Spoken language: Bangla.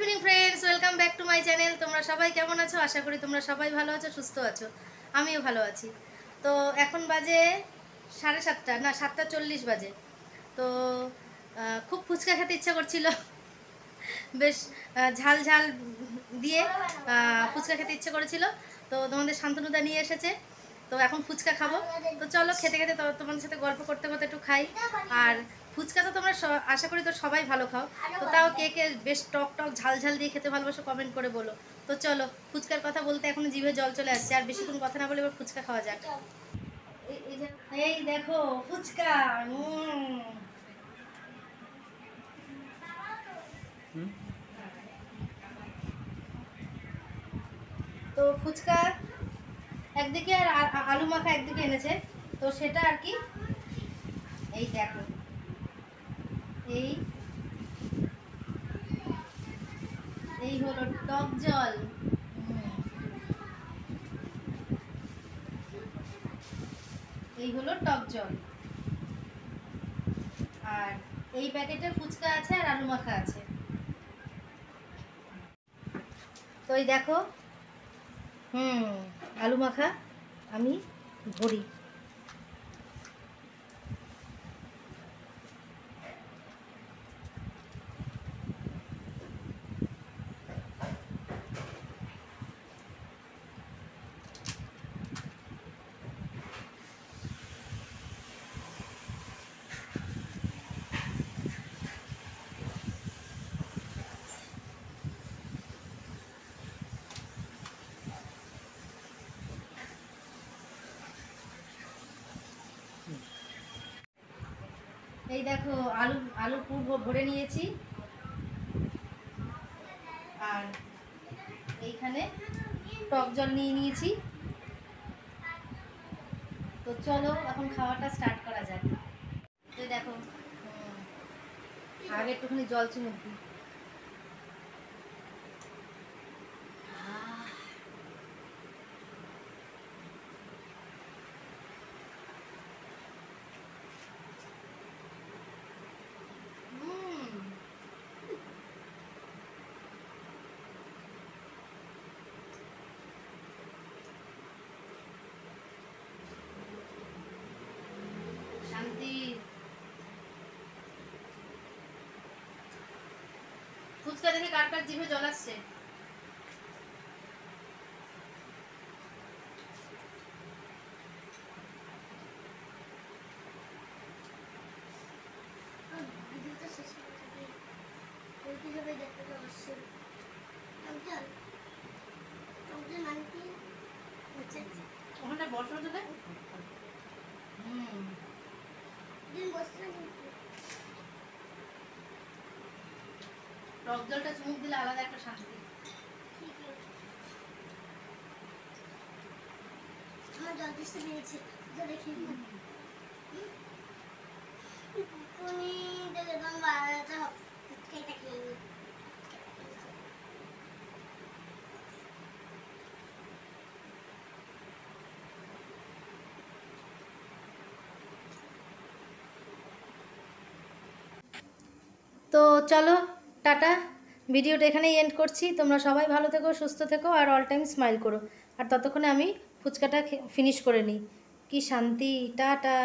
Evening friends, welcome back to my channel. তোমরা সবাই কেমন আছো? আশা করি তোমরা সবাই ভালো আছো, সুস্থ আছো। আমিও ভালো আছি। তো এখন বাজে 7:30, না 7:40 বাজে। তো খুব ফুচকা খেতে ইচ্ছা করছিল, বেশ ঝাল ঝাল দিয়ে ফুচকা খেতে ইচ্ছে করেছিল। তো তোমাদের শান্তনুদা নিয়ে এসেছে, তো এখন ফুচকা খাবো। তো চলো খেতে খেতে তোমাদের সাথে গল্প করতে করতে একটু খাই। আর ফুচকা তো তোমরা আশা করি তো সবাই ভালো খাও, তো তাও কে কে বেশ টক টক ঝাল ঝাল দিয়ে খেতে ভালোবাসো কমেন্ট করে বলো। তো চলো, ফুচকার কথা বলতে এখনো জিভে জল চলে আসছে। আর বেশিক্ষণ কথা না বলে এবার ফুচকা খাওয়া যাক। এই দেখো ফুচকা। তো ফুচকা একদিকে আর আলু মাখা একদিকে এনেছে, তো সেটা আর কি। এই দেখো, এই এই হলো টক জল। এই হলো টক জল, আর এই প্যাকেটে ফুচকা আছে আর আলু মাখা আছে। তো এই দেখো, আলু মাখা আমি ভরি। এই দেখো আলু আলু পুর ভরে নিয়েছি, আর এইখানে টক জল নিয়ে নিয়েছি। তো চলো এখন খাওয়াটা স্টার্ট করা যাক। তো দেখো, আগে একটুখানি জল চুমুক দিই। শান্তি। ফুচকা দেখে কার কার জিভে জল আসছে? ওখানটা বসো তো। টক জলটা চুমুক দিলে আলাদা একটা শান্তি। আমার জল দিতে পেরেছে, তো দেখি কোনি দেখে দাম বাড়াতে হবে। কেটে খেয়ে তো চলো, টাটা। ভিডিওটা এখানেই এন্ড করছি। তোমরা সবাই ভালো থেকো, সুস্থ থেকো, আর অল টাইম স্মাইল করো। আর ততক্ষণে আমি ফুচকাটা ফিনিশ করে নিই। কি শান্তি। টাটা।